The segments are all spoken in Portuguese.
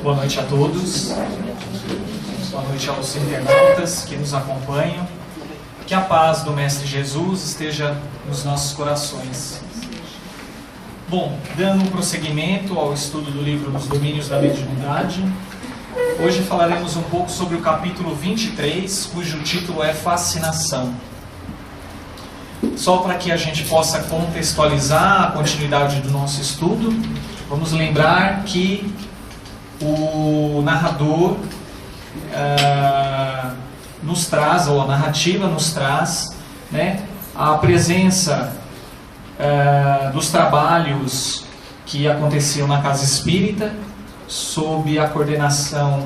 Boa noite a todos. Boa noite aos internautas que nos acompanham. Que a paz do Mestre Jesus esteja nos nossos corações. Bom, dando prosseguimento ao estudo do livro Nos Domínios da Mediunidade, hoje falaremos um pouco sobre o capítulo 23, cujo título é Fascinação. Só para que a gente possa contextualizar a continuidade do nosso estudo, vamos lembrar que o narrador nos traz, ou a narrativa nos traz, a presença dos trabalhos que aconteciam na Casa Espírita, sob a coordenação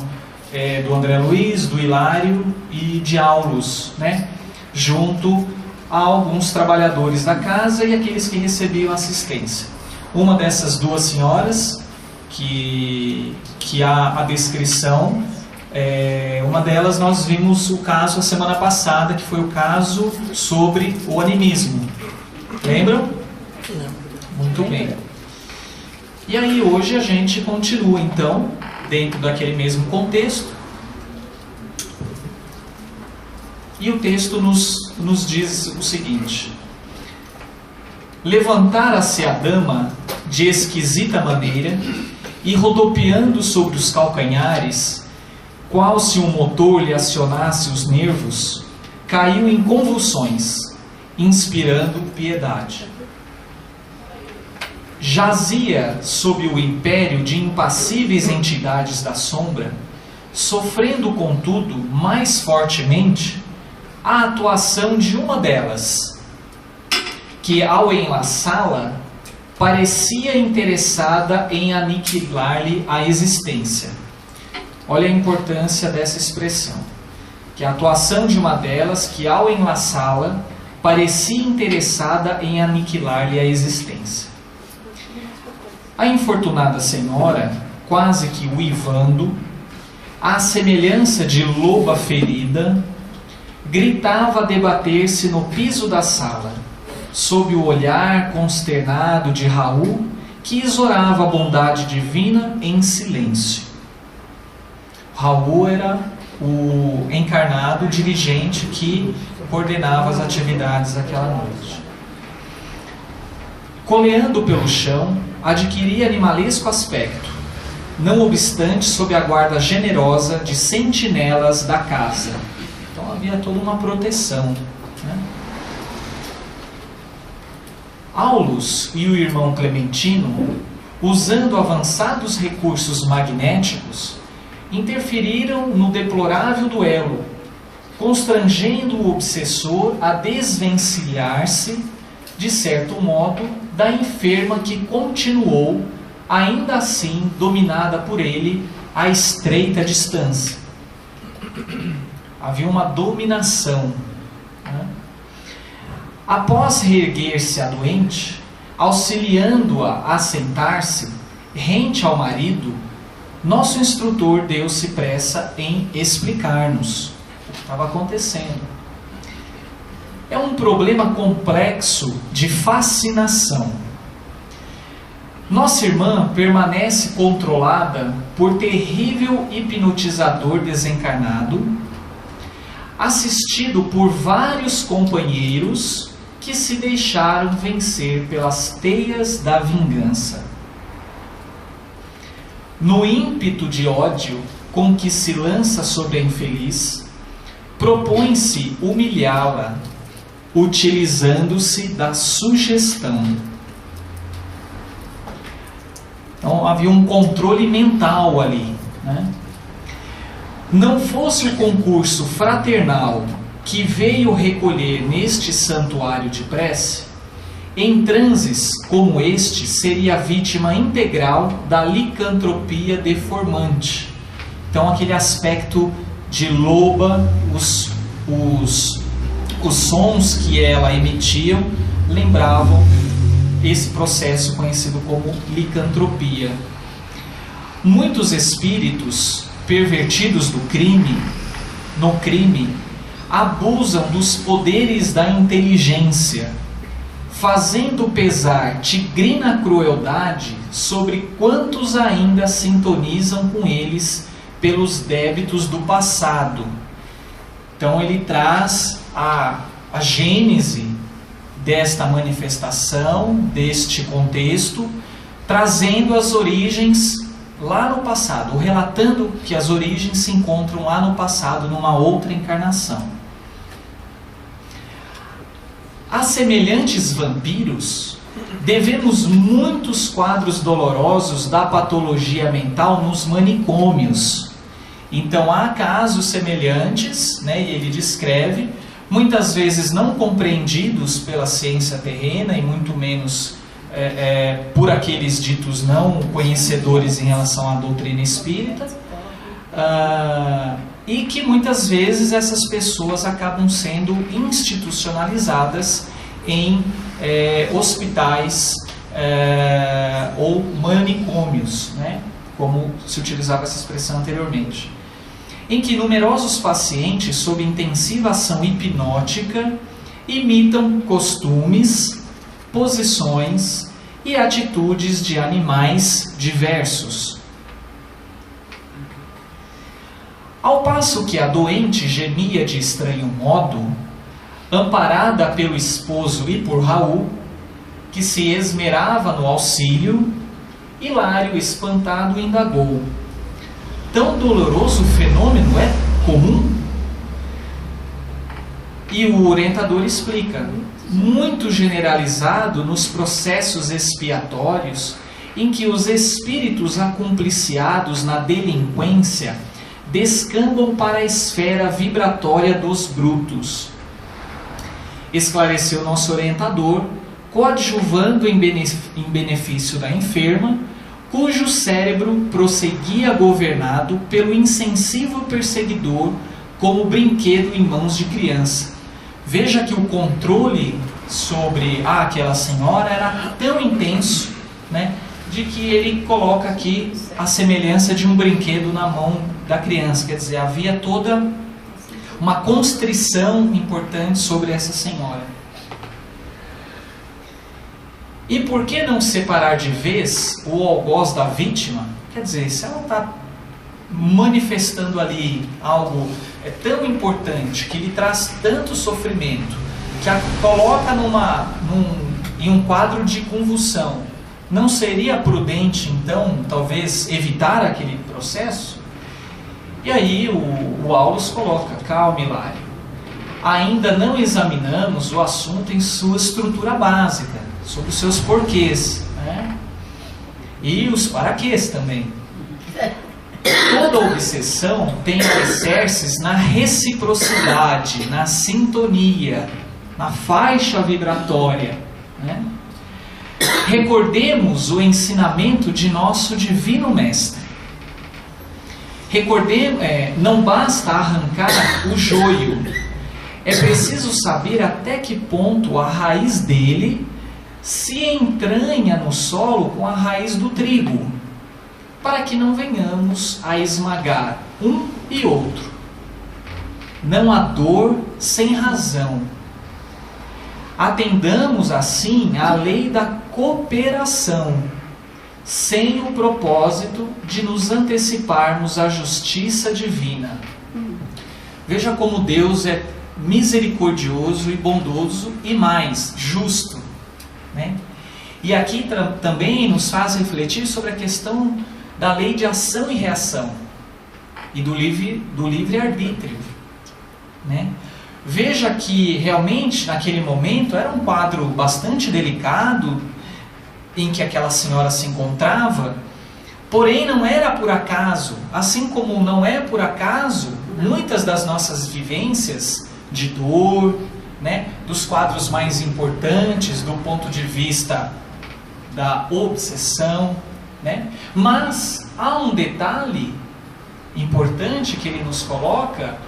do André Luiz, do Hilário e de Aulus, junto a alguns trabalhadores da casa e aqueles que recebiam assistência. Uma dessas duas senhoras, que há a descrição, uma delas nós vimos o caso a semana passada, que foi o caso sobre o animismo. Lembram? Muito bem. E aí hoje a gente continua então, dentro daquele mesmo contexto. E o texto nos diz o seguinte: levantara-se a dama de esquisita maneira e, rodopiando sobre os calcanhares, qual se um motor lhe acionasse os nervos, caiu em convulsões, inspirando piedade. Jazia sob o império de impassíveis entidades da sombra, sofrendo, contudo, mais fortemente a atuação de uma delas, que ao enlaçá-la parecia interessada em aniquilar-lhe a existência. Olha a importância dessa expressão, que a atuação de uma delas, que ao enlaçá-la parecia interessada em aniquilar-lhe a existência. A infortunada senhora, quase que uivando, à semelhança de loba ferida, gritava a debater-se no piso da sala, sob o olhar consternado de Raul, que exorava a bondade divina em silêncio. Raul era o encarnado dirigente que coordenava as atividades daquela noite. Coleando pelo chão, adquiria animalesco aspecto, não obstante sob a guarda generosa de sentinelas da casa. Então havia toda uma proteção. Aulus e o irmão Clementino, usando avançados recursos magnéticos, interferiram no deplorável duelo, constrangendo o obsessor a desvencilhar-se, de certo modo, da enferma que continuou, ainda assim dominada por ele, a estreita distância. Havia uma dominação. Após reerguer-se a doente, auxiliando-a a sentar-se, rente ao marido, nosso instrutor deu-se pressa em explicar-nos o que estava acontecendo. É um problema complexo de fascinação. Nossa irmã permanece controlada por terrível hipnotizador desencarnado, assistido por vários companheiros que se deixaram vencer pelas teias da vingança. No ímpeto de ódio com que se lança sobre a infeliz, propõe-se humilhá-la, utilizando-se da sugestão. Então havia um controle mental ali. Não fosse o concurso fraternal que veio recolher neste santuário de prece, em transes como este seria vítima integral da licantropia deformante. Então aquele aspecto de loba, os sons que ela emitia lembravam esse processo conhecido como licantropia. Muitos espíritos pervertidos no crime, abusam dos poderes da inteligência, fazendo pesar tigrina crueldade sobre quantos ainda sintonizam com eles pelos débitos do passado. Então ele traz a gênese desta manifestação, deste contexto, trazendo as origens lá no passado, ou relatando que as origens se encontram lá no passado, numa outra encarnação. A semelhantes vampiros, devemos muitos quadros dolorosos da patologia mental nos manicômios. Então há casos semelhantes, né, e ele descreve, muitas vezes não compreendidos pela ciência terrena e muito menos por aqueles ditos não conhecedores em relação à doutrina espírita, e que muitas vezes essas pessoas acabam sendo institucionalizadas em hospitais ou manicômios, né, como se utilizava essa expressão anteriormente, em que numerosos pacientes sob intensiva ação hipnótica imitam costumes, posições e atitudes de animais diversos. Ao passo que a doente gemia de estranho modo, amparada pelo esposo e por Raul, que se esmerava no auxílio, Hilário, espantado, indagou: tão doloroso fenômeno é comum? E o orientador explica: muito generalizado nos processos expiatórios em que os espíritos acumpliciados na delinquência descambam para a esfera vibratória dos brutos. Esclareceu nosso orientador, coadjuvando em benefício da enferma, cujo cérebro prosseguia governado pelo insensível perseguidor como brinquedo em mãos de criança. Veja que o controle sobre aquela senhora era tão intenso, né, de que ele coloca aqui a semelhança de um brinquedo na mão da criança. Quer dizer, havia toda uma constrição importante sobre essa senhora. E por que não separar de vez o algoz da vítima? Quer dizer, se ela está manifestando ali algo tão importante, que lhe traz tanto sofrimento, que a coloca em um quadro de convulsão, não seria prudente, então, talvez evitar aquele processo? E aí o Aulus coloca: calma, Hilário, ainda não examinamos o assunto em sua estrutura básica, sobre os seus porquês, né? E os paraquês também. Toda obsessão tem alicerces na reciprocidade, na sintonia, na faixa vibratória, né? Recordemos o ensinamento de nosso Divino Mestre. Não basta arrancar o joio, é preciso saber até que ponto a raiz dele se entranha no solo com a raiz do trigo, para que não venhamos a esmagar um e outro. Não há dor sem razão. Atendamos assim à lei da cooperação, sem o propósito de nos anteciparmos à justiça divina. Veja como Deus é misericordioso e bondoso e mais, justo, né? E aqui também nos faz refletir sobre a questão da lei de ação e reação e do livre-arbítrio, né? Veja que realmente naquele momento era um quadro bastante delicado em que aquela senhora se encontrava, porém não era por acaso, assim como não é por acaso muitas das nossas vivências de dor, né, dos quadros mais importantes do ponto de vista da obsessão, né? Mas há um detalhe importante que ele nos coloca,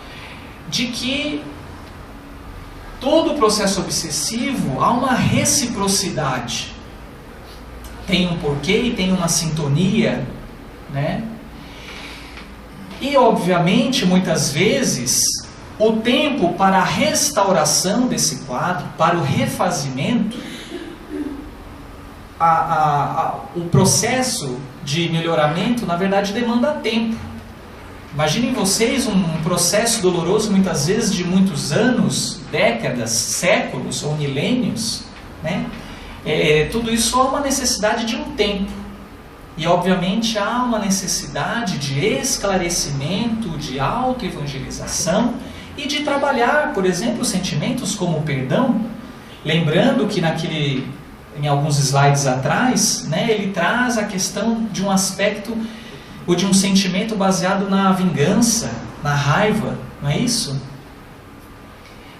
de que todo o processo obsessivo há uma reciprocidade, tem um porquê e tem uma sintonia, né? E obviamente muitas vezes o tempo para a restauração desse quadro, para o refazimento, o processo de melhoramento, na verdade, demanda tempo. Imaginem vocês um processo doloroso, muitas vezes de muitos anos, décadas, séculos ou milênios, né? Tudo isso há uma necessidade de um tempo. E, obviamente, há uma necessidade de esclarecimento, de autoevangelização e de trabalhar, por exemplo, sentimentos como o perdão. Lembrando que em alguns slides atrás, né, ele traz a questão de um aspecto ou de um sentimento baseado na vingança, na raiva, não é isso?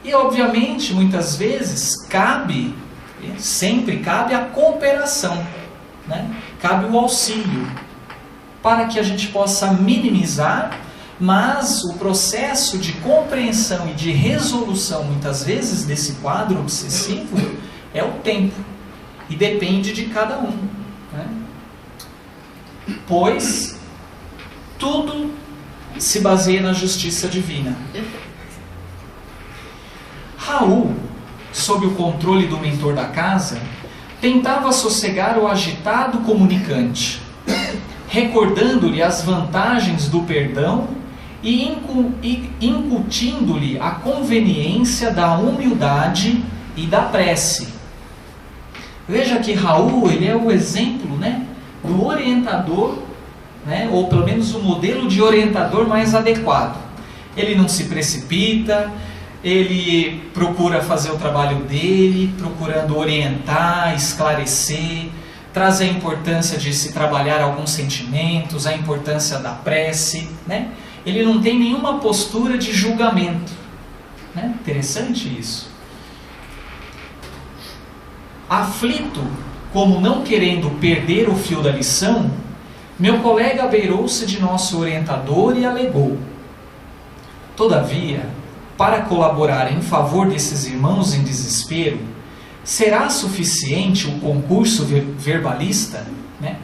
E, obviamente, muitas vezes sempre cabe a cooperação, né? Cabe o auxílio, para que a gente possa minimizar, mas o processo de compreensão e de resolução, muitas vezes, desse quadro obsessivo, é o tempo, e depende de cada um, né? Pois tudo se baseia na justiça divina. Raul, sob o controle do mentor da casa, tentava sossegar o agitado comunicante, recordando-lhe as vantagens do perdão e incutindo-lhe a conveniência da humildade e da prece. Veja que Raul, ele é o exemplo, né, do orientador, né, ou pelo menos o modelo de orientador mais adequado. Ele não se precipita, ele procura fazer o trabalho dele, procurando orientar, esclarecer, trazer a importância de se trabalhar alguns sentimentos, a importância da prece, né? Ele não tem nenhuma postura de julgamento, né? Interessante isso. Aflito, como não querendo perder o fio da lição, meu colega beirou-se de nosso orientador e alegou: todavia, para colaborar em favor desses irmãos em desespero, será suficiente o concurso verbalista? Né?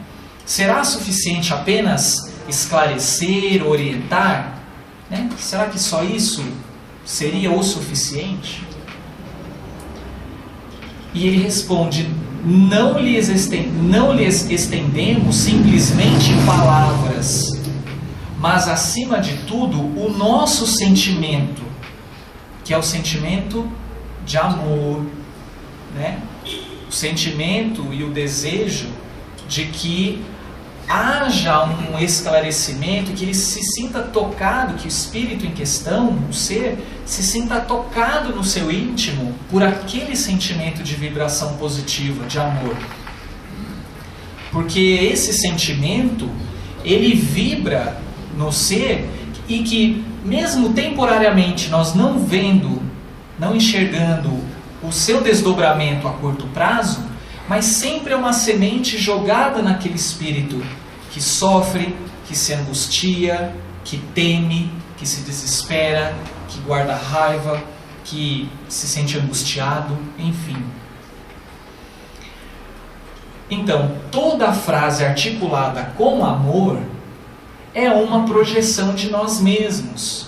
Será suficiente apenas esclarecer, orientar? Né? Será que só isso seria o suficiente? E ele responde: não lhes estendemos simplesmente palavras, mas acima de tudo o nosso sentimento, que é o sentimento de amor, né? O sentimento e o desejo de que haja um esclarecimento, que ele se sinta tocado, que o espírito em questão, o ser, se sinta tocado no seu íntimo por aquele sentimento de vibração positiva, de amor. Porque esse sentimento, ele vibra no ser, e que mesmo temporariamente nós não vendo, não enxergando o seu desdobramento a curto prazo, mas sempre é uma semente jogada naquele espírito que sofre, que se angustia, que teme, que se desespera, que guarda raiva, que se sente angustiado, enfim. Então, toda frase articulada com amor é uma projeção de nós mesmos.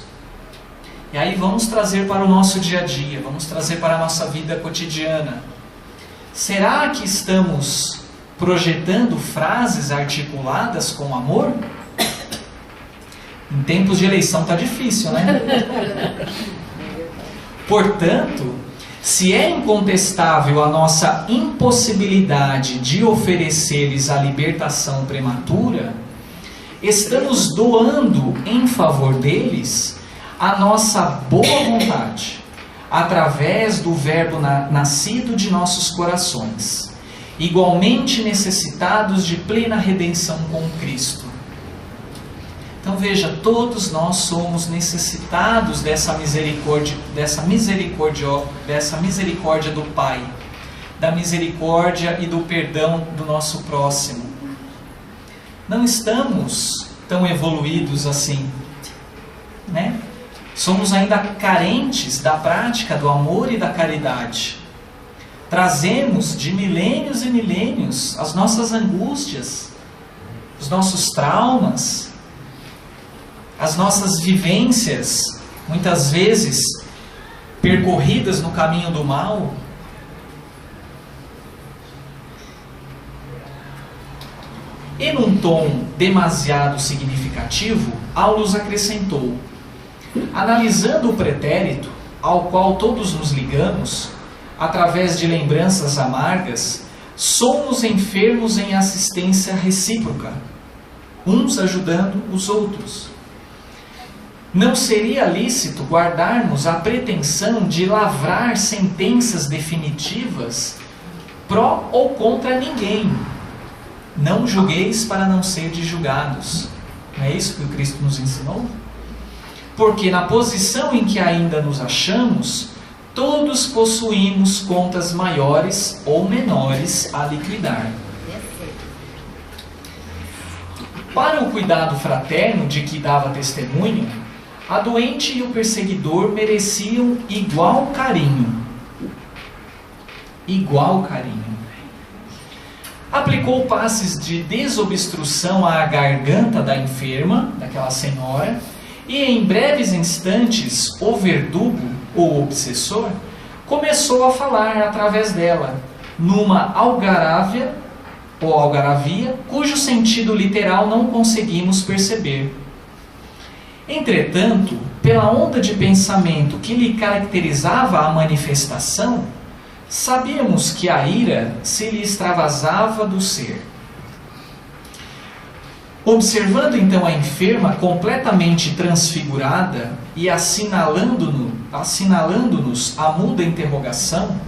E aí vamos trazer para o nosso dia a dia, vamos trazer para a nossa vida cotidiana. Será que estamos projetando frases articuladas com amor? Em tempos de eleição está difícil, né? Portanto, se é incontestável a nossa impossibilidade de oferecer-lhes a libertação prematura, estamos doando em favor deles a nossa boa vontade, através do verbo nascido de nossos corações, igualmente necessitados de plena redenção com Cristo. Então veja, todos nós somos necessitados dessa misericórdia do Pai, da misericórdia e do perdão do nosso próximo. Não estamos tão evoluídos assim, né? Somos ainda carentes da prática do amor e da caridade. Trazemos de milênios e milênios as nossas angústias, os nossos traumas, as nossas vivências, muitas vezes percorridas no caminho do mal. E num tom demasiado significativo, Aulus acrescentou: analisando o pretérito, ao qual todos nos ligamos, através de lembranças amargas, somos enfermos em assistência recíproca, uns ajudando os outros. Não seria lícito guardarmos a pretensão de lavrar sentenças definitivas pró ou contra ninguém. Não julgueis para não serdes julgados. Não é isso que o Cristo nos ensinou? Porque na posição em que ainda nos achamos, todos possuímos contas maiores ou menores a liquidar. Para o cuidado fraterno de que dava testemunho, a doente e o perseguidor mereciam igual carinho. Igual carinho. Aplicou passes de desobstrução à garganta da enferma, daquela senhora, e em breves instantes o verdugo, ou obsessor, começou a falar através dela, numa algaravia, ou algaravia, cujo sentido literal não conseguimos perceber. Entretanto, pela onda de pensamento que lhe caracterizava a manifestação, sabíamos que a ira se lhe extravasava do ser. Observando então a enferma completamente transfigurada e assinalando-nos a muda interrogação,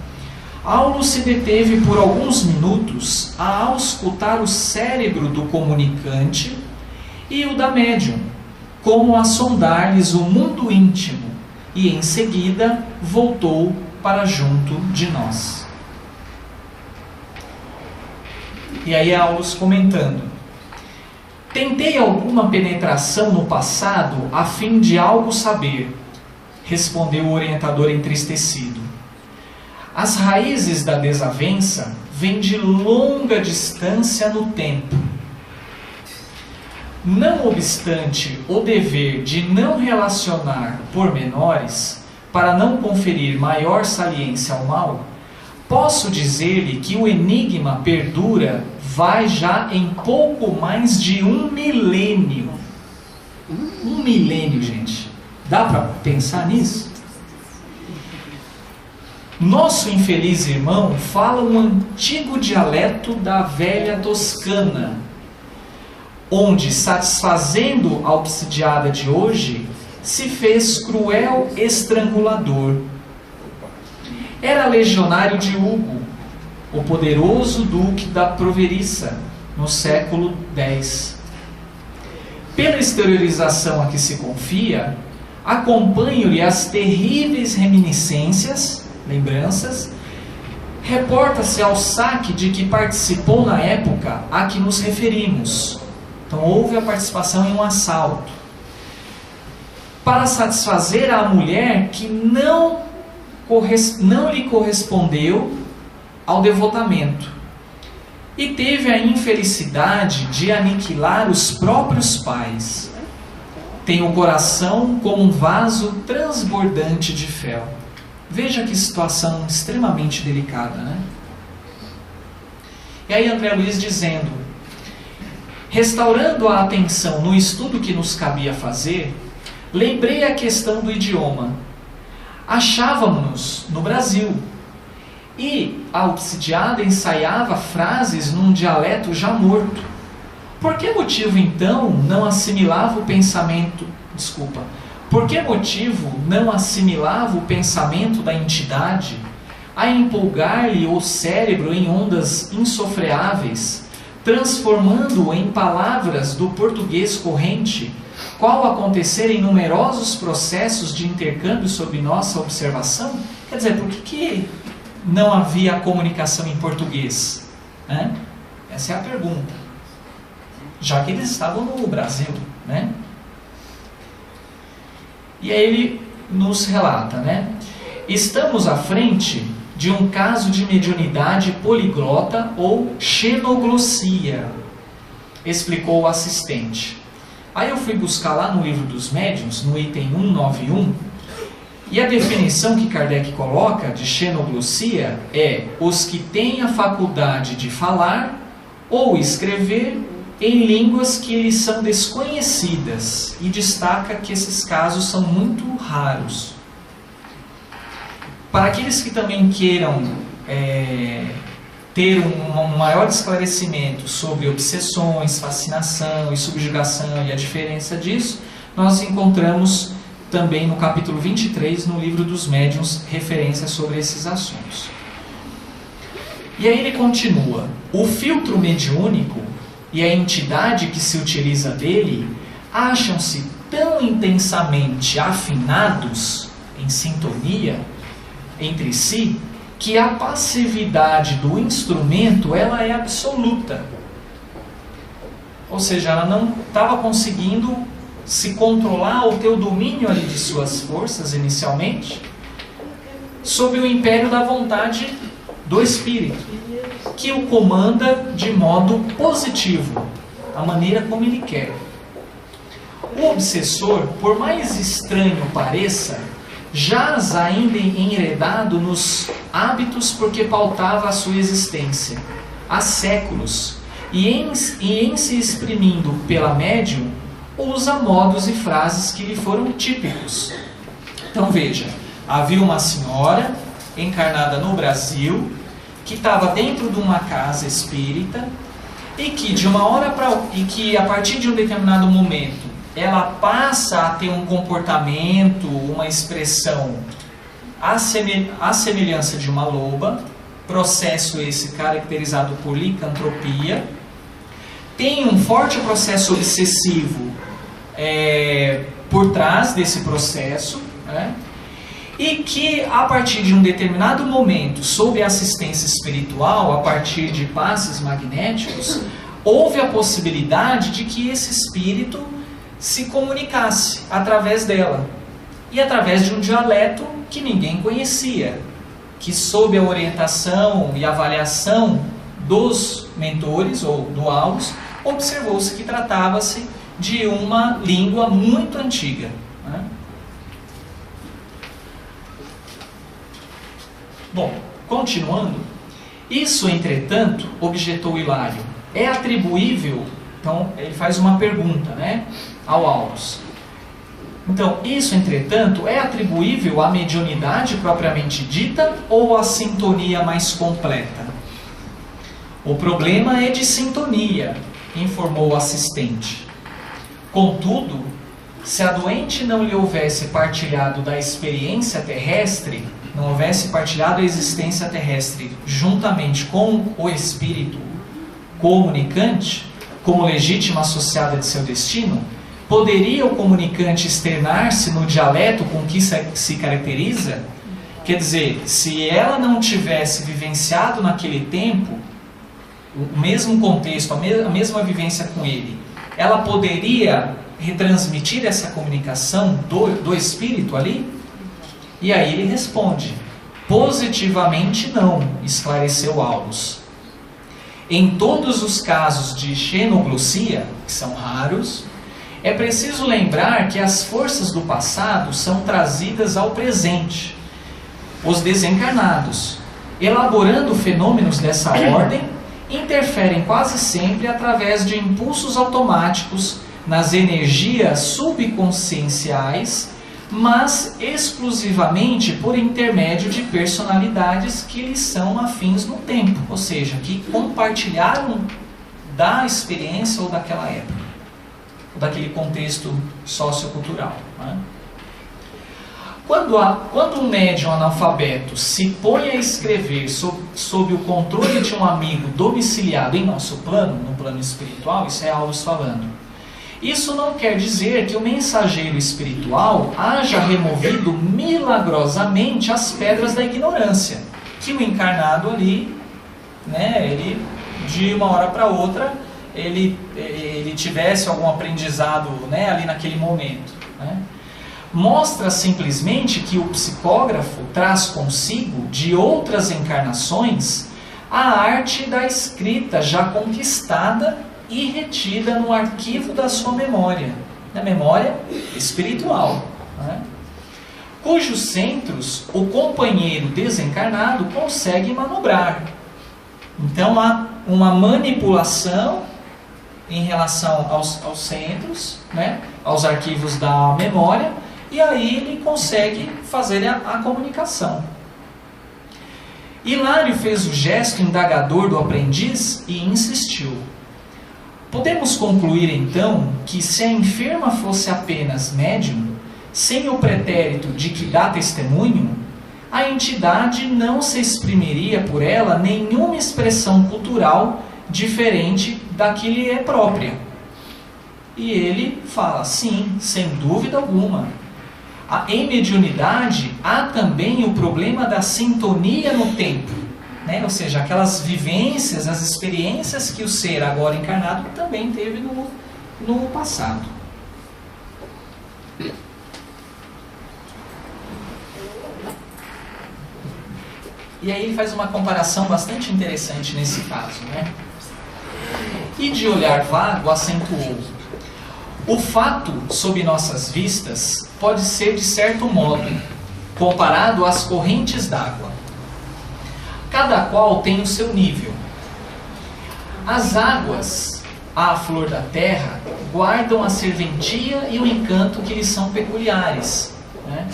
Aulus se deteve por alguns minutos a auscultar o cérebro do comunicante e o da médium, como a sondar-lhes o mundo íntimo, e em seguida voltou para junto de nós. E aí Aulus comentando: tentei alguma penetração no passado a fim de algo saber, respondeu o orientador entristecido. As raízes da desavença vêm de longa distância no tempo. Não obstante o dever de não relacionar pormenores, para não conferir maior saliência ao mal, posso dizer-lhe que o enigma perdura vai já em pouco mais de 1 milênio. 1 milênio, gente. Dá para pensar nisso? Nosso infeliz irmão fala um antigo dialeto da velha Toscana, onde, satisfazendo a obsidiada de hoje, se fez cruel estrangulador. Era legionário de Hugo, o poderoso duque da Proveriça, no século X. Pela exteriorização a que se confia, acompanho-lhe as terríveis reminiscências, lembranças, reporta-se ao saque de que participou na época a que nos referimos. Então houve a participação em um assalto, para satisfazer a mulher que não lhe correspondeu ao devotamento, e teve a infelicidade de aniquilar os próprios pais. Tem o coração como um vaso transbordante de fel. Veja que situação extremamente delicada, né? E aí André Luiz dizendo: restaurando a atenção no estudo que nos cabia fazer, lembrei a questão do idioma. Achávamos-nos no Brasil, e a obsidiada ensaiava frases num dialeto já morto. Por que motivo então não assimilava o pensamento? Por que motivo não assimilava o pensamento da entidade a empolgar-lhe o cérebro em ondas insofreáveis, transformando-o em palavras do português corrente, qual acontecer em numerosos processos de intercâmbio sob nossa observação? Quer dizer, por que não havia comunicação em português? Essa é a pergunta. Já que eles estavam no Brasil, né? E aí ele nos relata, né? Estamos à frente de um caso de mediunidade poliglota ou xenoglossia, explicou o assistente. Aí eu fui buscar lá no livro dos médiuns, no item 191, e a definição que Kardec coloca de xenoglossia é os que têm a faculdade de falar ou escrever em línguas que lhes são desconhecidas, e destaca que esses casos são muito raros. Para aqueles que também queiram ter um maior esclarecimento sobre obsessões, fascinação e subjugação e a diferença disso, nós encontramos também no capítulo 23, no livro dos médiuns, referências sobre esses assuntos. E aí ele continua: o filtro mediúnico e a entidade que se utiliza dele acham-se tão intensamente afinados, em sintonia entre si, que a passividade do instrumento ela é absoluta. Ou seja, ela não estava conseguindo se controlar ou ter o domínio ali de suas forças inicialmente, sob o império da vontade do Espírito, que o comanda de modo positivo, a maneira como ele quer. O obsessor, por mais estranho pareça, jaz ainda enredado nos hábitos porque pautava a sua existência há séculos, e em se exprimindo pela médium, usa modos e frases que lhe foram típicos. Então veja, havia uma senhora encarnada no Brasil que estava dentro de uma casa espírita e que de uma hora para e que a partir de um determinado momento ela passa a ter um comportamento, uma expressão à semelhança de uma loba, processo esse caracterizado por licantropia, tem um forte processo obsessivo por trás desse processo, né? E que a partir de um determinado momento, sob assistência espiritual, a partir de passes magnéticos, houve a possibilidade de que esse espírito se comunicasse através dela, e através de um dialeto que ninguém conhecia, que sob a orientação e avaliação dos mentores ou dualos, observou-se que tratava-se de uma língua muito antiga, né? Bom, continuando, isso, entretanto, objetou Hilário, é atribuível, então ele faz uma pergunta, né, ao Aulus. Então, isso, entretanto, é atribuível à mediunidade propriamente dita ou à sintonia mais completa? O problema é de sintonia, informou o assistente. Contudo, se a doente não lhe houvesse partilhado da experiência terrestre, não houvesse partilhado a existência terrestre juntamente com o espírito comunicante, como legítima associada de seu destino, poderia o comunicante externar-se no dialeto com que se caracteriza? Quer dizer, se ela não tivesse vivenciado naquele tempo o mesmo contexto, a mesma vivência com ele, ela poderia retransmitir essa comunicação do espírito ali? E aí ele responde: positivamente não, esclareceu Aulus. Em todos os casos de xenoglossia, que são raros, é preciso lembrar que as forças do passado são trazidas ao presente. Os desencarnados, elaborando fenômenos dessa ordem, interferem quase sempre através de impulsos automáticos nas energias subconscienciais, mas exclusivamente por intermédio de personalidades que lhes são afins no tempo, ou seja, que compartilharam da experiência ou daquela época, ou daquele contexto sociocultural, né? Quando um médium analfabeto se põe a escrever sob o controle de um amigo domiciliado em nosso plano, no plano espiritual, isso é Aulus falando, isso não quer dizer que o mensageiro espiritual haja removido milagrosamente as pedras da ignorância, que o encarnado ali, né, ele de uma hora para outra, ele tivesse algum aprendizado, né, ali naquele momento, né? Mostra simplesmente que o psicógrafo traz consigo, de outras encarnações, a arte da escrita já conquistada e retida no arquivo da sua memória, na memória espiritual, né? Cujos centros o companheiro desencarnado consegue manobrar. Então há uma manipulação em relação aos centros, né, aos arquivos da memória, e aí ele consegue fazer a comunicação. Hilário fez o gesto indagador do aprendiz e insistiu. Podemos concluir então que se a enferma fosse apenas médium, sem o pretérito de que dá testemunho, a entidade não se exprimiria por ela nenhuma expressão cultural diferente da que lhe é própria. E ele fala, sim, sem dúvida alguma. Em mediunidade há também o problema da sintonia no tempo, né? Ou seja, aquelas vivências, as experiências que o ser agora encarnado também teve no passado. E aí ele faz uma comparação bastante interessante nesse caso, né? E de olhar vago acentuou: o fato sob nossas vistas pode ser de certo modo comparado às correntes d'água. Cada qual tem o seu nível. As águas, à flor da terra, guardam a serventia e o encanto que lhes são peculiares, né?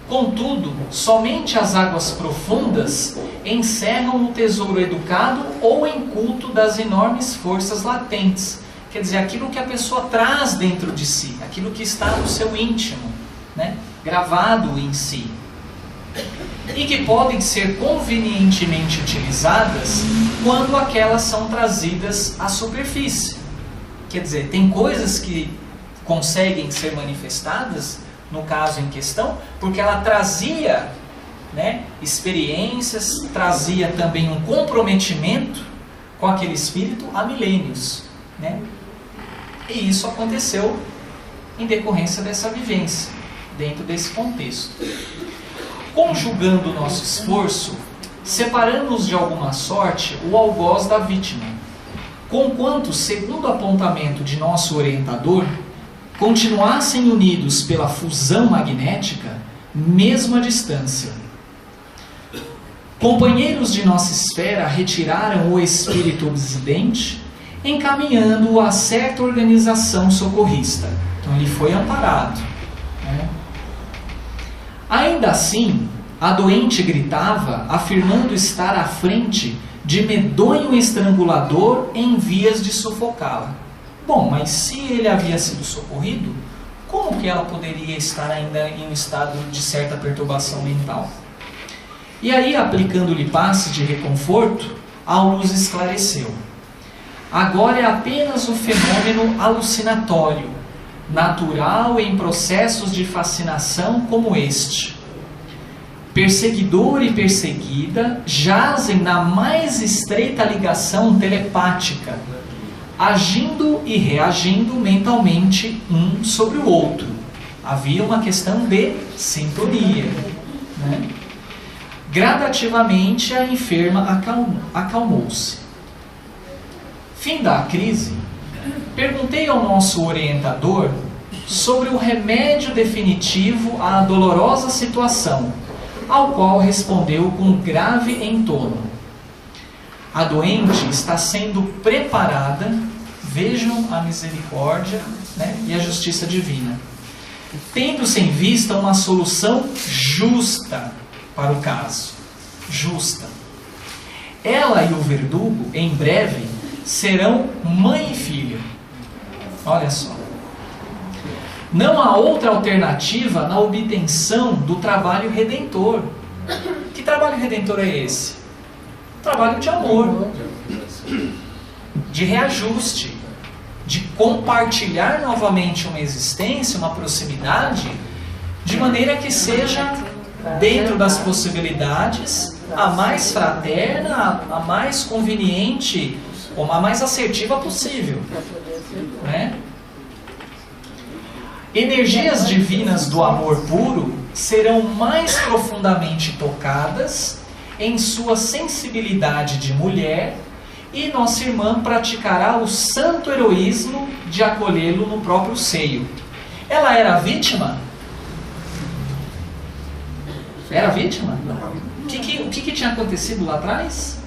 Contudo, somente as águas profundas encerram o tesouro educado ou inculto das enormes forças latentes. Quer dizer, aquilo que a pessoa traz dentro de si, aquilo que está no seu íntimo, né? Gravado em si. E que podem ser convenientemente utilizadas quando aquelas são trazidas à superfície. Quer dizer, tem coisas que conseguem ser manifestadas, no caso em questão, porque ela trazia, né, experiências, trazia também um comprometimento com aquele espírito há milênios, né? E isso aconteceu em decorrência dessa vivência, dentro desse contexto. Conjugando o nosso esforço, separamos de alguma sorte o algoz da vítima, conquanto, segundo o apontamento de nosso orientador, continuassem unidos pela fusão magnética, mesmo à distância. Companheiros de nossa esfera retiraram o espírito obsidente, encaminhando-o a certa organização socorrista. Então ele foi amparado, né? Ainda assim, a doente gritava, afirmando estar à frente de medonho estrangulador em vias de sufocá-la. Bom, mas se ele havia sido socorrido, como que ela poderia estar ainda em um estado de certa perturbação mental? E aí, aplicando-lhe passe de reconforto, Al nos esclareceu. Agora é apenas o fenômeno alucinatório, natural em processos de fascinação como este. Perseguidor e perseguida jazem na mais estreita ligação telepática, agindo e reagindo mentalmente um sobre o outro. Havia uma questão de sintonia, né? Gradativamente a enferma acalmou-se. Fim da crise, perguntei ao nosso orientador sobre o remédio definitivo à dolorosa situação, ao qual respondeu com grave entono. A doente está sendo preparada, vejam a misericórdia, né, e a justiça divina, tendo-se em vista uma solução justa para o caso. Justa. Ela e o verdugo, em breve, serão mãe e filho. Olha só. Não há outra alternativa na obtenção do trabalho redentor. Que trabalho redentor é esse? Trabalho de amor, de reajuste, de compartilhar novamente uma existência, uma proximidade, de maneira que seja, dentro das possibilidades, a mais fraterna, a mais conveniente, ou a mais assertiva possível, né? Energias divinas do amor puro serão mais profundamente tocadas em sua sensibilidade de mulher, e nossa irmã praticará o santo heroísmo de acolhê-lo no próprio seio. Ela era vítima? Era vítima? O que tinha acontecido lá atrás?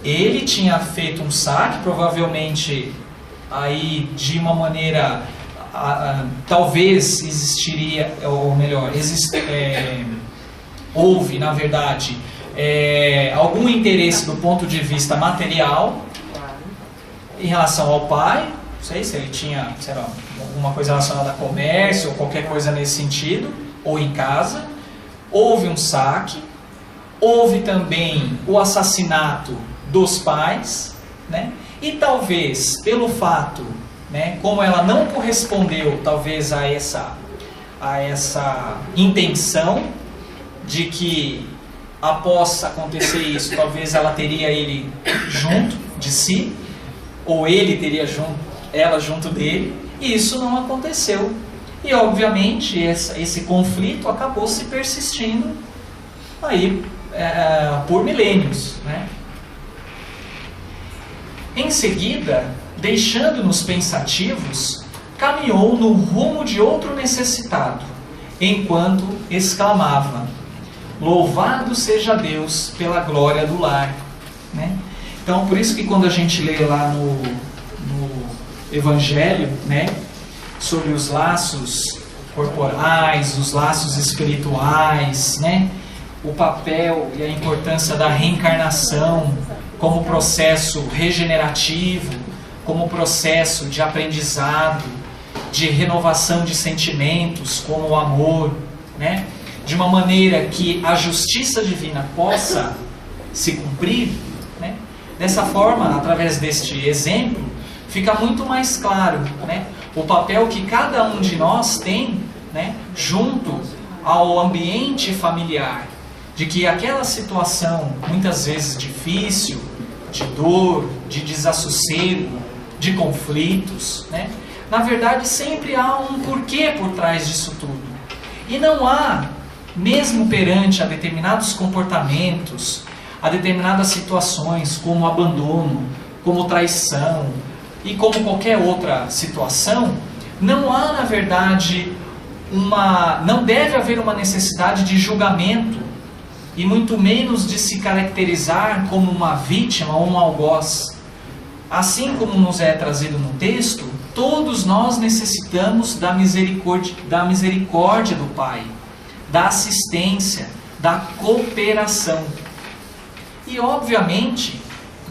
Ele tinha feito um saque, provavelmente aí de uma maneira, talvez existiria, ou melhor, houve, na verdade, algum interesse do ponto de vista material em relação ao pai. Não sei se ele tinha, sei lá, alguma coisa relacionada a comércio ou qualquer coisa nesse sentido, ou em casa. Houve um saque, houve também o assassinato dos pais, né? E talvez pelo fato, né, como ela não correspondeu talvez a essa intenção de que após acontecer isso, talvez ela teria ele junto de si, ou ele teria ela junto dele, e isso não aconteceu. E obviamente esse conflito acabou se persistindo aí por milênios, né? Em seguida, deixando-nos pensativos, caminhou no rumo de outro necessitado, enquanto exclamava: louvado seja Deus pela glória do lar, né? Então, por isso que quando a gente lê lá no Evangelho, né, sobre os laços corporais, os laços espirituais, né, o papel e a importância da reencarnação como processo regenerativo, como processo de aprendizado, de renovação de sentimentos, como o amor, né, de uma maneira que a justiça divina possa se cumprir, né? Dessa forma, através deste exemplo, fica muito mais claro, né, o papel que cada um de nós tem, né, junto ao ambiente familiar, de que aquela situação, muitas vezes difícil, de dor, de desassossego, de conflitos, né, na verdade sempre há um porquê por trás disso tudo. E não há, mesmo perante a determinados comportamentos, a determinadas situações, como abandono, como traição, e como qualquer outra situação, não há, na verdade, não deve haver uma necessidade de julgamento, e muito menos de se caracterizar como uma vítima ou um algoz. Assim como nos é trazido no texto, todos nós necessitamos da misericórdia do Pai, da assistência, da cooperação. E obviamente,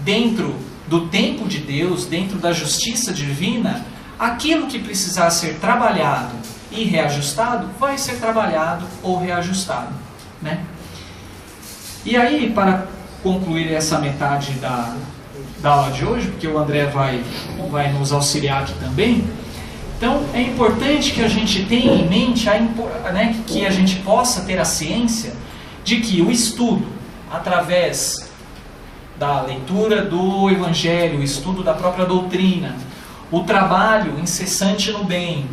dentro do tempo de Deus, dentro da justiça divina, aquilo que precisar ser trabalhado e reajustado, vai ser trabalhado ou reajustado, né? E aí, para concluir essa metade da aula de hoje, porque o André vai nos auxiliar aqui também, então é importante que a gente tenha em mente, né, que a gente possa ter a ciência de que o estudo, através da leitura do Evangelho, o estudo da própria doutrina, o trabalho incessante no bem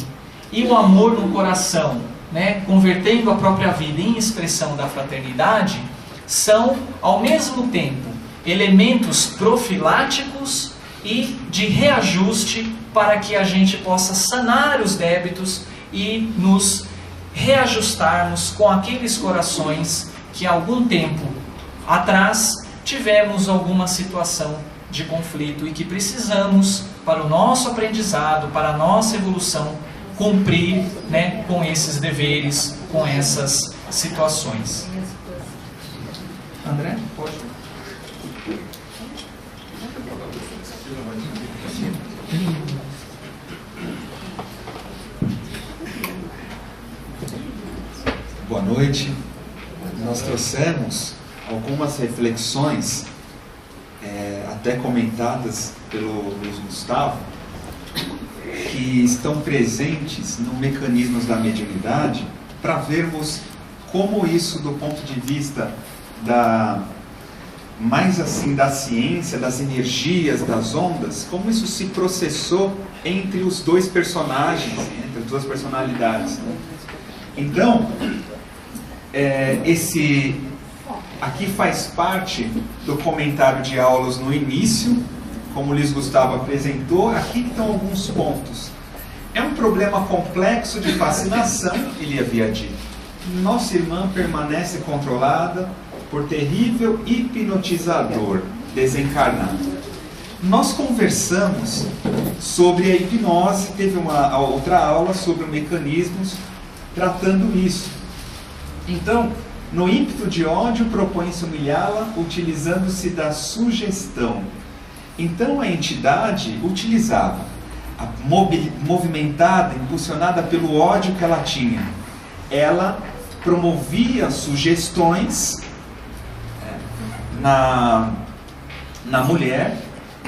e o amor no coração, né, convertendo a própria vida em expressão da fraternidade, são, ao mesmo tempo, elementos profiláticos e de reajuste para que a gente possa sanar os débitos e nos reajustarmos com aqueles corações que há algum tempo atrás tivemos alguma situação de conflito e que precisamos, para o nosso aprendizado, para a nossa evolução, cumprir, né, com esses deveres, com essas situações. André, pode. Boa noite. Nós trouxemos algumas reflexões, até comentadas pelo Luiz Gustavo, que estão presentes no mecanismos da mediunidade, para vermos como isso, do ponto de vista mais assim da ciência, das energias, das ondas, como isso se processou entre os dois personagens, entre as duas personalidades, né? Então, esse aqui faz parte do comentário de Aulos no início, como o Luiz Gustavo apresentou. Aqui estão alguns pontos. É um problema complexo de fascinação, ele havia dito. Nossa irmã permanece controlada por terrível hipnotizador. desencarnado. Nós conversamos sobre a hipnose, teve uma outra aula sobre mecanismos tratando isso. Então, no ímpeto de ódio, propõe-se humilhá-la utilizando-se da sugestão. Então a entidade utilizava, movimentada, impulsionada pelo ódio que ela tinha, ela promovia sugestões na mulher,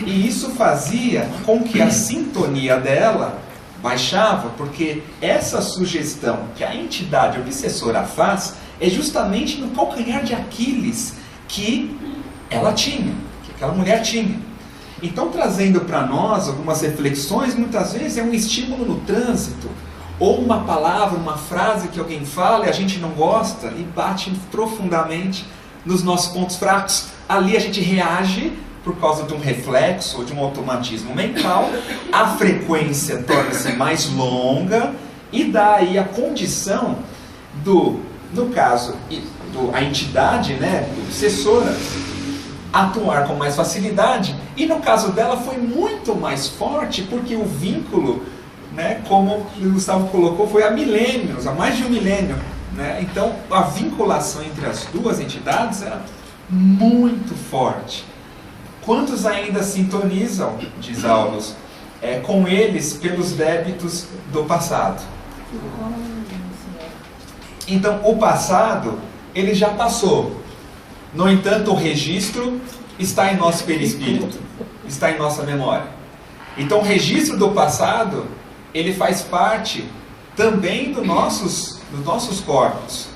e isso fazia com que a sintonia dela baixava, porque essa sugestão que a entidade obsessora faz é justamente no calcanhar de Aquiles que ela tinha, que aquela mulher tinha. Então, trazendo para nós algumas reflexões, muitas vezes é um estímulo no trânsito, ou uma palavra, uma frase que alguém fala e a gente não gosta e bate profundamente nos nossos pontos fracos. Ali a gente reage por causa de um reflexo ou de um automatismo mental, a frequência torna-se mais longa e dá aí a condição no caso, a entidade, obsessora, atuar com mais facilidade, e no caso dela foi muito mais forte, porque o vínculo, como o Gustavo colocou, foi há milênios, há mais de um milênio. Então a vinculação entre as duas entidades era muito forte. Quantos ainda sintonizam, diz Aulus, com eles pelos débitos do passado? Então, o passado, ele já passou. No entanto, o registro está em nosso perispírito, está em nossa memória. Então, o registro do passado, ele faz parte também dos nossos corpos.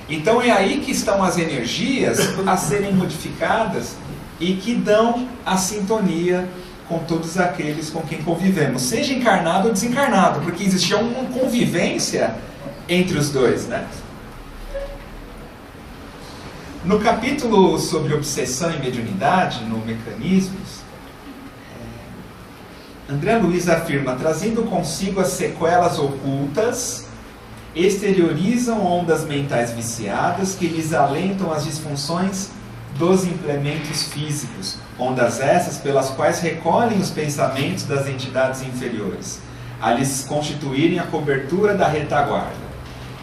Então, é aí que estão as energias a serem modificadas e que dão a sintonia com todos aqueles com quem convivemos, seja encarnado ou desencarnado, porque existia uma convivência entre os dois, No capítulo sobre obsessão e mediunidade, no Mecanismos, André Luiz afirma: trazendo consigo as sequelas ocultas, exteriorizam ondas mentais viciadas que lhes alentam as disfunções dos implementos físicos, ondas essas pelas quais recolhem os pensamentos das entidades inferiores, a lhes constituírem a cobertura da retaguarda.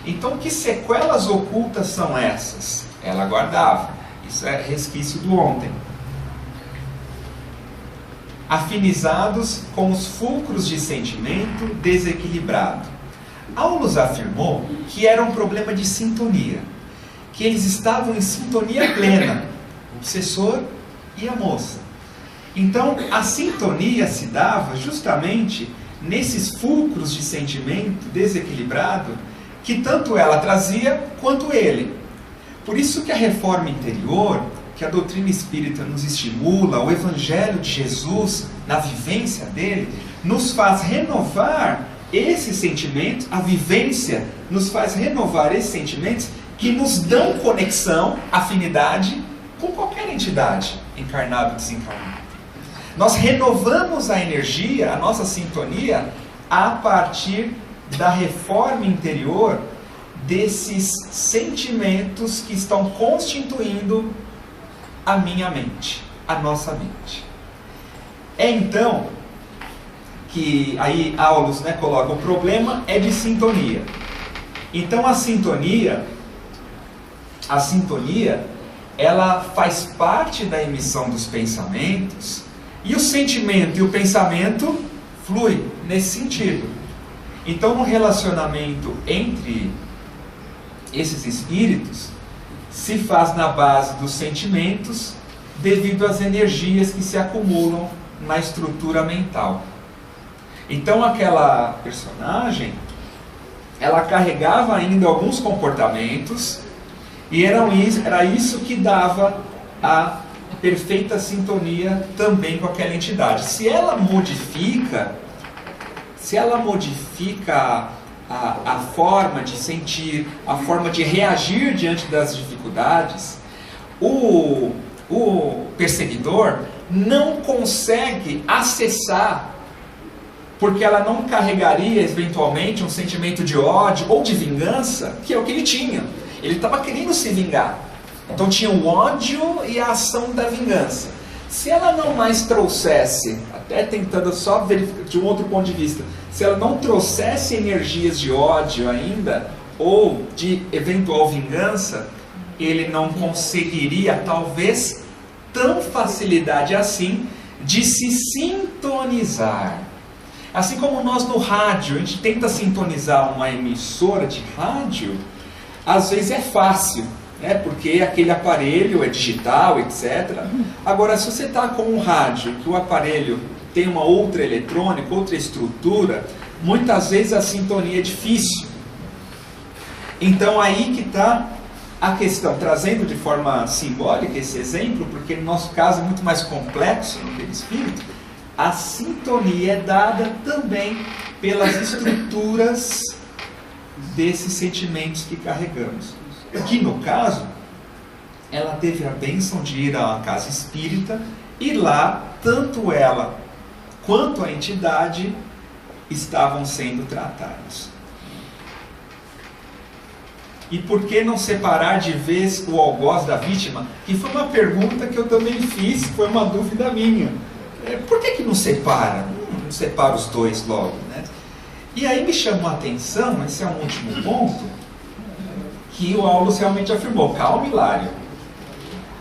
Então, que sequelas ocultas são essas? Ela guardava. Isso é resquício do ontem. Afinizados com os fulcros de sentimento desequilibrado. Aulus afirmou que era um problema de sintonia, que eles estavam em sintonia plena, o obsessor e a moça. Então, a sintonia se dava justamente nesses fulcros de sentimento desequilibrado que tanto ela trazia quanto ele. Por isso que a reforma interior, que a doutrina espírita nos estimula, o Evangelho de Jesus, na vivência dele, nos faz renovar esses sentimentos, a vivência nos faz renovar esses sentimentos que nos dão conexão, afinidade com qualquer entidade, encarnado ou desencarnado. Nós renovamos a energia, a nossa sintonia, a partir da reforma interior desses sentimentos que estão constituindo a minha mente, a nossa mente. É então que aí Aulus coloca: o problema é de sintonia. Então a sintonia ela faz parte da emissão dos pensamentos, e o sentimento e o pensamento fluem nesse sentido. Então, no relacionamento entre esses espíritos, se faz na base dos sentimentos, devido às energias que se acumulam na estrutura mental. Então, aquela personagem, ela carregava ainda alguns comportamentos, e era isso que dava a perfeita sintonia também com aquela entidade. Se ela modifica a forma de sentir, a forma de reagir diante das dificuldades, o perseguidor não consegue acessar, porque ela não carregaria eventualmente um sentimento de ódio ou de vingança, que é o que ele tinha. Ele estava querendo se vingar. Então tinha o ódio e a ação da vingança. Se ela não mais trouxesse, até tentando só verificar de um outro ponto de vista, se ela não trouxesse energias de ódio ainda, ou de eventual vingança, ele não conseguiria, talvez, tão facilidade assim, de se sintonizar. Assim como nós no rádio, a gente tenta sintonizar uma emissora de rádio, às vezes é fácil, né? Porque aquele aparelho é digital, etc. Agora, se você está com um rádio, que o aparelho tem uma outra eletrônica, outra estrutura, muitas vezes a sintonia é difícil. Então aí que está a questão, trazendo de forma simbólica esse exemplo, porque no nosso caso é muito mais complexo no perispírito, a sintonia é dada também pelas estruturas desses sentimentos que carregamos. Aqui no caso, ela teve a bênção de ir a uma casa espírita e lá, tanto ela quanto a entidade estavam sendo tratados. E por que não separar de vez o algoz da vítima? Que foi uma pergunta que eu também fiz, foi uma dúvida minha. Por que não separa? Não separa os dois logo, né? E aí me chamou a atenção, esse é um último ponto, que o Aulus realmente afirmou: calma, Hilário,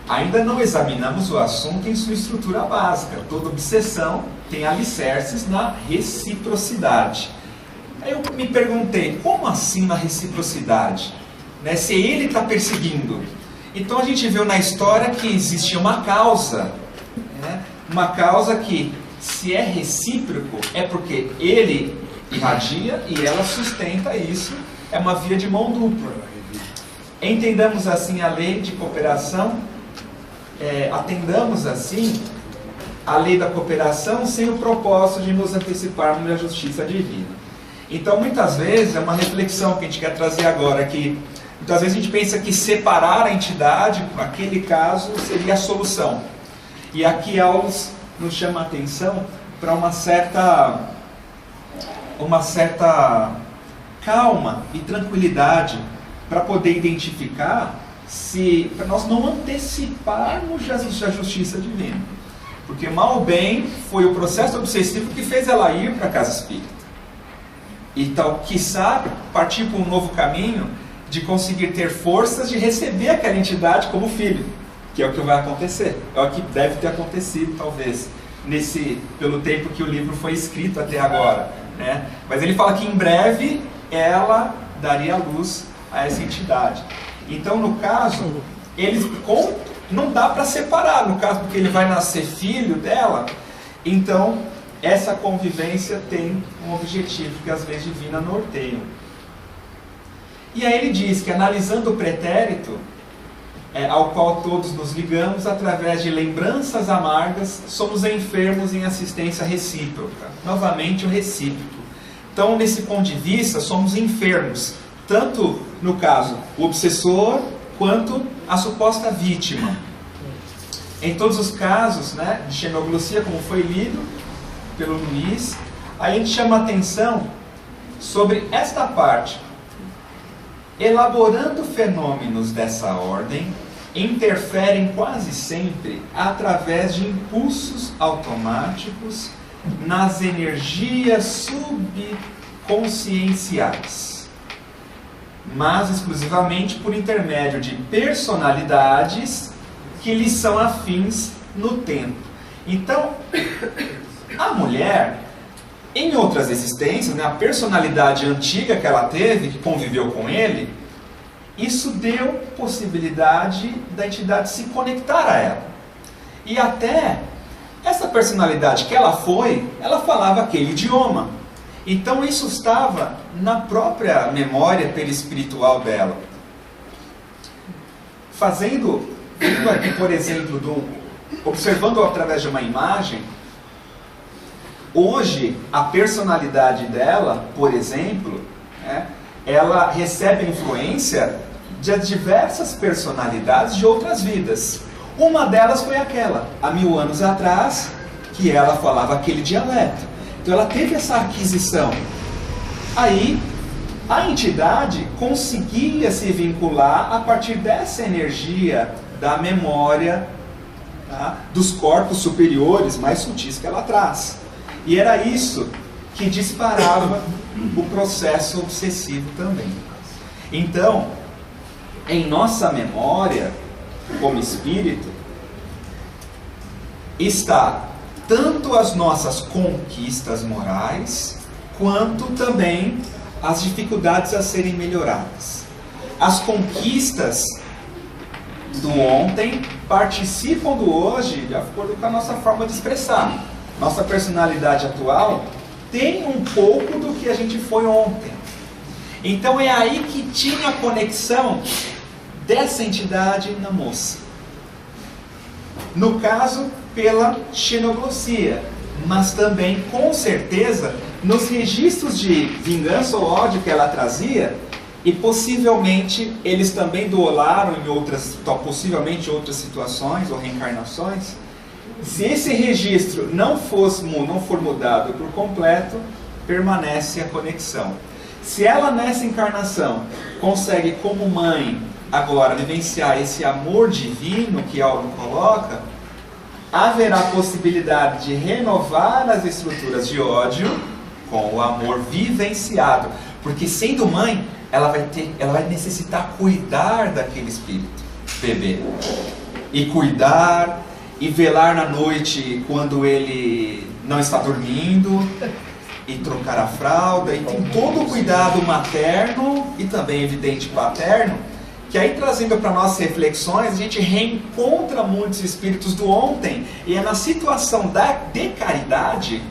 ainda não examinamos o assunto em sua estrutura básica. Toda obsessão tem alicerces na reciprocidade. Aí eu me perguntei, como assim na reciprocidade? Né, se ele está perseguindo. Então a gente viu na história que existia uma causa, né, uma causa que, se é recíproco, é porque ele irradia e ela sustenta isso, é uma via de mão dupla. Entendamos assim a lei de cooperação, atendamos assim a lei da cooperação sem o propósito de nos anteciparmos da justiça divina. Então muitas vezes, é uma reflexão que a gente quer trazer agora, que muitas vezes a gente pensa que separar a entidade, naquele caso, seria a solução. E aqui Aulus nos chama a atenção para uma certa calma e tranquilidade, para poder identificar, para nós não anteciparmos a justiça divina. Porque mal ou bem foi o processo obsessivo que fez ela ir para a casa espírita. Então, quiçá, partir para um novo caminho de conseguir ter forças de receber aquela entidade como filho, que é o que vai acontecer, é o que deve ter acontecido, talvez, pelo tempo que o livro foi escrito até agora, né? Mas ele fala que em breve ela daria luz a essa entidade. Então, no caso, não dá para separar, no caso, porque ele vai nascer filho dela, então essa convivência tem um objetivo que as leis divinas norteiam. E aí ele diz que, analisando o pretérito, ao qual todos nos ligamos, através de lembranças amargas, somos enfermos em assistência recíproca. Novamente o recíproco. Então, nesse ponto de vista, somos enfermos, tanto no caso o obsessor, quanto a suposta vítima. Em todos os casos, né, de xenoglossia, como foi lido pelo Luiz, aí a gente chama a atenção sobre esta parte. Elaborando fenômenos dessa ordem, interferem quase sempre através de impulsos automáticos nas energias subconscienciais, mas exclusivamente por intermédio de personalidades que lhes são afins no tempo. Então, a mulher, em outras existências, né, a personalidade antiga que ela teve, que conviveu com ele, isso deu possibilidade da entidade se conectar a ela. E até essa personalidade que ela falava aquele idioma. Então isso estava na própria memória perispiritual dela. Vindo aqui, por exemplo, observando através de uma imagem, hoje a personalidade dela, por exemplo, né, ela recebe a influência de diversas personalidades de outras vidas. Uma delas foi aquela, há 1000 anos atrás, que ela falava aquele dialeto. Então ela teve essa aquisição. Aí a entidade conseguia se vincular a partir dessa energia da memória tá? Dos corpos superiores mais sutis que ela traz. E era isso que disparava o processo obsessivo também. Então, em nossa memória, como espírito, está tanto as nossas conquistas morais, quanto também as dificuldades a serem melhoradas. As conquistas do ontem participam do hoje de acordo com a nossa forma de expressar. Nossa personalidade atual tem um pouco do que a gente foi ontem. Então é aí que tinha a conexão dessa entidade na moça. No caso, pela xenoglossia, mas também, com certeza, nos registros de vingança ou ódio que ela trazia, e possivelmente eles também doolaram em outras, possivelmente outras situações ou reencarnações. Se esse registro não for mudado por completo, permanece a conexão. Se ela nessa encarnação consegue, como mãe, agora vivenciar esse amor divino que Auro coloca, haverá possibilidade de renovar as estruturas de ódio com o amor vivenciado. Porque sendo mãe, ela vai necessitar cuidar daquele espírito, bebê. E cuidar, e velar na noite quando ele não está dormindo, e trocar a fralda, e tem todo o cuidado materno e também evidente paterno, que aí trazendo para nossas reflexões, a gente reencontra muitos espíritos do ontem, e é na situação de caridade,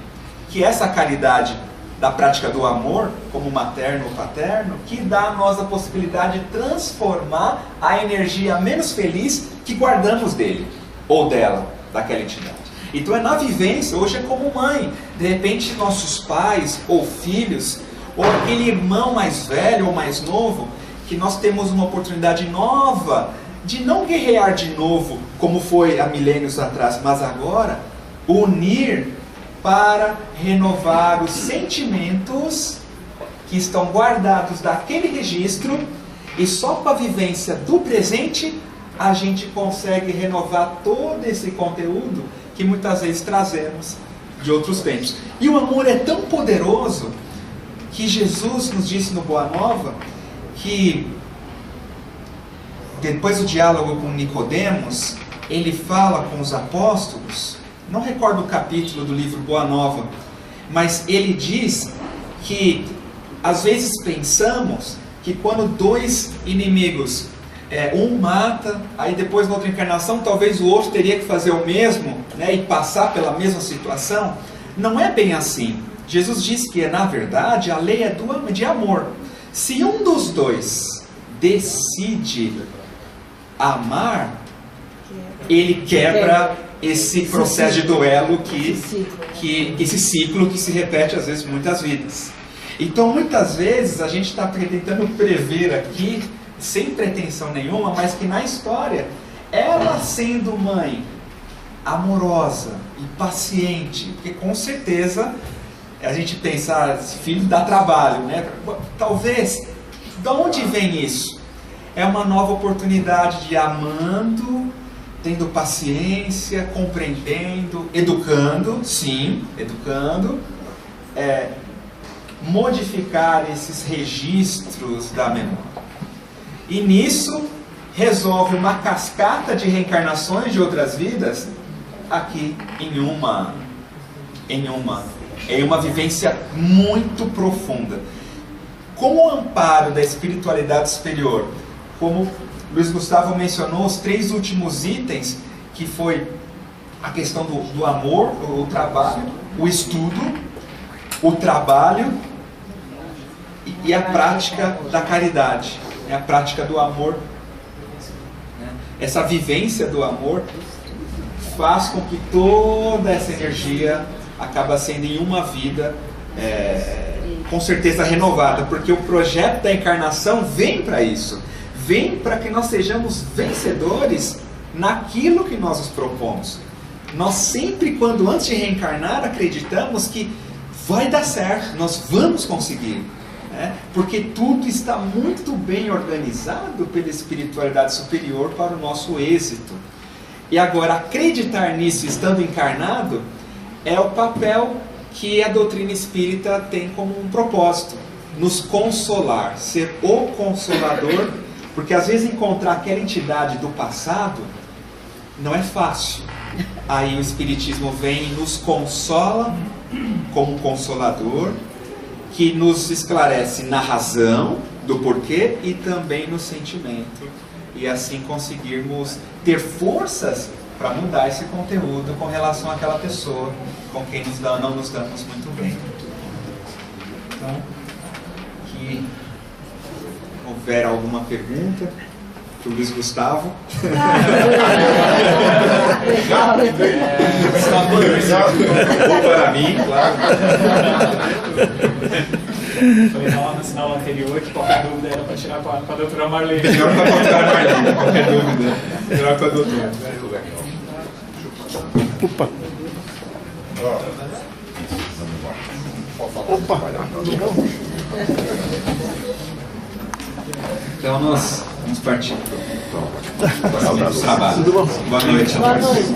que essa caridade da prática do amor, como materno ou paterno, que dá a nós a possibilidade de transformar a energia menos feliz que guardamos dele, ou dela, daquela entidade. Então é na vivência, hoje é como mãe, de repente nossos pais ou filhos, ou aquele irmão mais velho ou mais novo, que nós temos uma oportunidade nova de não guerrear de novo, como foi há milênios atrás, mas agora unir para renovar os sentimentos que estão guardados daquele registro, e só com a vivência do presente a gente consegue renovar todo esse conteúdo que muitas vezes trazemos de outros tempos. E o amor é tão poderoso que Jesus nos disse no Boa Nova que depois do diálogo com Nicodemos, ele fala com os apóstolos, não recordo o capítulo do livro Boa Nova, mas ele diz que às vezes pensamos que quando dois inimigos, um mata, aí depois na outra encarnação talvez o outro teria que fazer o mesmo, né, e passar pela mesma situação. Não é bem assim. Jesus diz que na verdade a lei é de amor. Se um dos dois decide amar, ele quebra esse processo de duelo, esse ciclo que se repete às vezes muitas vidas. Então muitas vezes a gente está tentando prever aqui, sem pretensão nenhuma, mas que na história, ela sendo mãe amorosa e paciente, porque com certeza a gente pensa, esse filho dá trabalho, né? Talvez, de onde vem isso? É uma nova oportunidade de amando, tendo paciência, compreendendo, educando, sim, educando, modificar esses registros da memória. E nisso resolve uma cascata de reencarnações de outras vidas aqui em uma vivência muito profunda. Com o amparo da espiritualidade superior, como Luiz Gustavo mencionou, os 3 últimos itens, que foi a questão do amor, o trabalho, o estudo, o trabalho e a prática da caridade, a prática do amor. Essa vivência do amor faz com que toda essa energia acaba sendo em uma vida com certeza renovada, porque o projeto da encarnação vem para isso, vem para que nós sejamos vencedores naquilo que nós nos propomos. Nós sempre, quando antes de reencarnar, acreditamos que vai dar certo, nós vamos conseguir, porque tudo está muito bem organizado pela espiritualidade superior para o nosso êxito. E agora, acreditar nisso estando encarnado é o papel que a doutrina espírita tem como um propósito, nos consolar, ser o consolador, porque às vezes encontrar aquela entidade do passado não é fácil. Aí o Espiritismo vem e nos consola como consolador, que nos esclarece na razão do porquê e também no sentimento. E assim conseguirmos ter forças para mudar esse conteúdo com relação àquela pessoa com quem não nos damos muito bem. Então, que houver alguma pergunta para o Luiz Gustavo. Ou para mim, claro. Falei lá na aula anterior que qualquer dúvida era para tirar com a doutora Marlene. Melhor para a doutora Marlene, qualquer dúvida. Melhor para a doutora. Opa! Opa! Então nós vamos partir para o próximo trabalho. Boa noite. Boa noite.